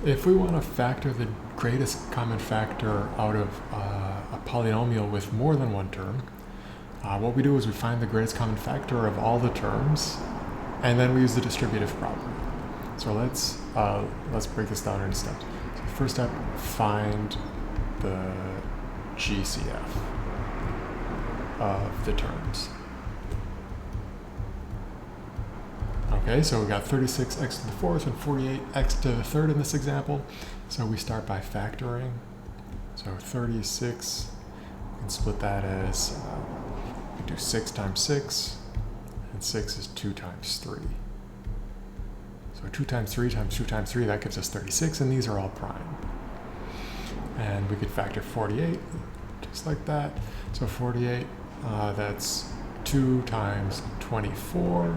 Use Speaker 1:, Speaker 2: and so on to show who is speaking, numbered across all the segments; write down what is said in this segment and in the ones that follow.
Speaker 1: If we want to factor the greatest common factor out of a polynomial with more than one term, what we do is we find the greatest common factor of all the terms, and then we use the distributive property. So let's break this down into steps. So first step, find the GCF of the terms. Okay, so we got 36x to the fourth and 48x to the third in this example. So we start by factoring. So 36, we can split that as, we do 6 times 6, and 6 is 2 times 3. So 2 times 3 times 2 times 3, that gives us 36, and these are all prime. And we could factor 48, just like that. So 48, that's 2 times 24.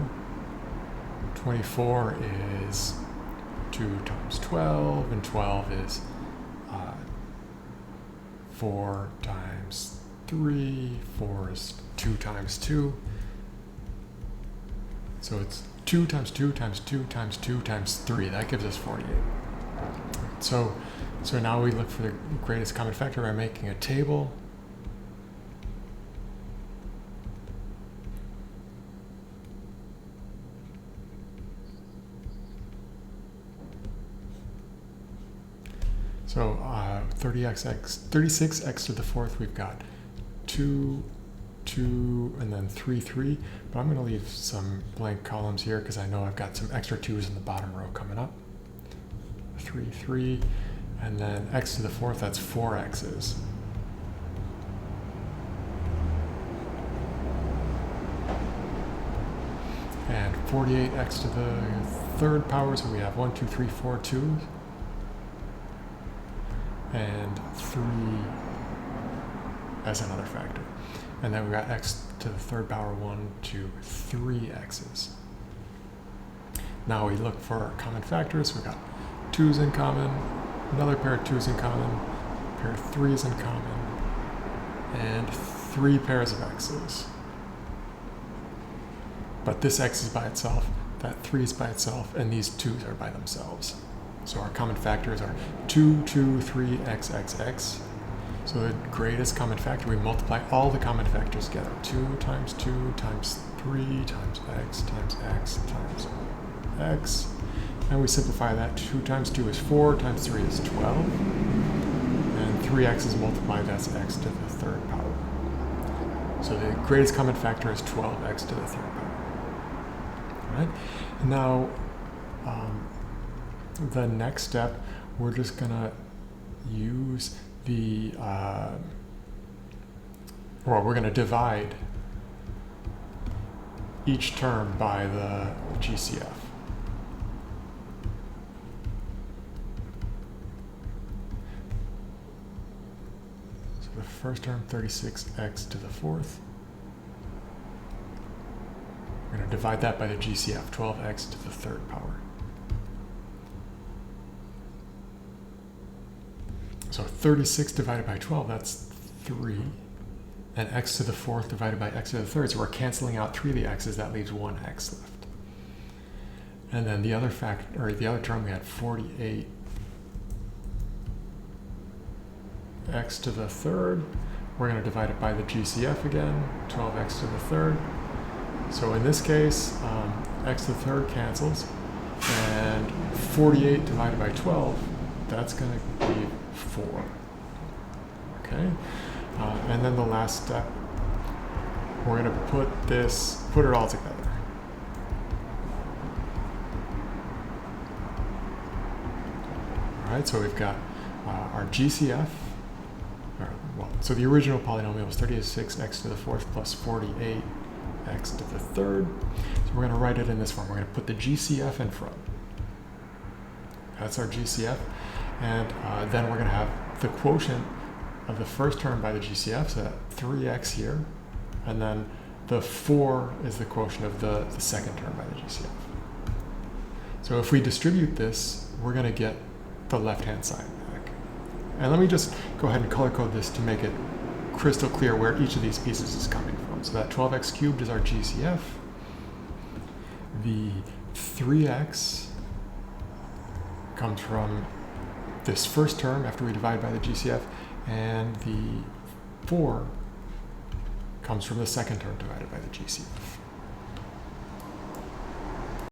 Speaker 1: 24 is 2 times 12, and 12 is 4 times 3. 4 is 2 times 2. So it's 2 times 2 times 2 times 2 times 3. That gives us 48. So now we look for the greatest common factor by making a table. So 36x to the fourth, we've got 2, 2, and then 3, 3. But I'm going to leave some blank columns here because I know I've got some extra 2's in the bottom row coming up. 3, 3, and then x to the fourth, that's 4 x's. And 48x to the third power, so we have 1, 2, 3, 4 2's. And 3 as another factor. And then we got x to the third power, 1, 2, 3 x's. Now we look for our common factors. We got 2's in common, another pair of 2's in common, a pair of 3's in common, and 3 pairs of x's. But this x is by itself, that 3 is by itself, and these 2's are by themselves. So our common factors are 2, 2, 3, x, x, x. So the greatest common factor, we multiply all the common factors together. 2 times 2 times 3 times x times x. And we simplify that. 2 times 2 is 4, times 3 is 12. And 3x is multiplied, that's x to the third power. So the greatest common factor is 12x to the third power. All right? Now, the next step, we're just going to use the, we're going to divide each term by the GCF. So the first term, 36x to the fourth. We're going to divide that by the GCF, 12x to the third power. So 36 divided by 12, that's 3. And x to the fourth divided by x to the third. So we're canceling out 3 of the x's. That leaves 1 x left. And then the other term, we had 48 x to the third. We're going to divide it by the GCF again, 12x to the third. So in this case, x to the third cancels. And 48 divided by 12, that's going to be 4. Okay, and then the last step, we're going to put it all together. All right, so we've got our GCF. So the original polynomial was 36x to the fourth plus 48x to the third. So we're going to write it in this form. We're going to put the GCF in front. That's our GCF. And then we're going to have the quotient of the first term by the GCF, so that 3x here. And then the 4 is the quotient of the second term by the GCF. So if we distribute this, we're going to get the left-hand side back. And let me just go ahead and color code this to make it crystal clear where each of these pieces is coming from. So that 12x cubed is our GCF. The 3x comes from this first term after we divide by the GCF, and the 4 comes from the second term divided by the GCF.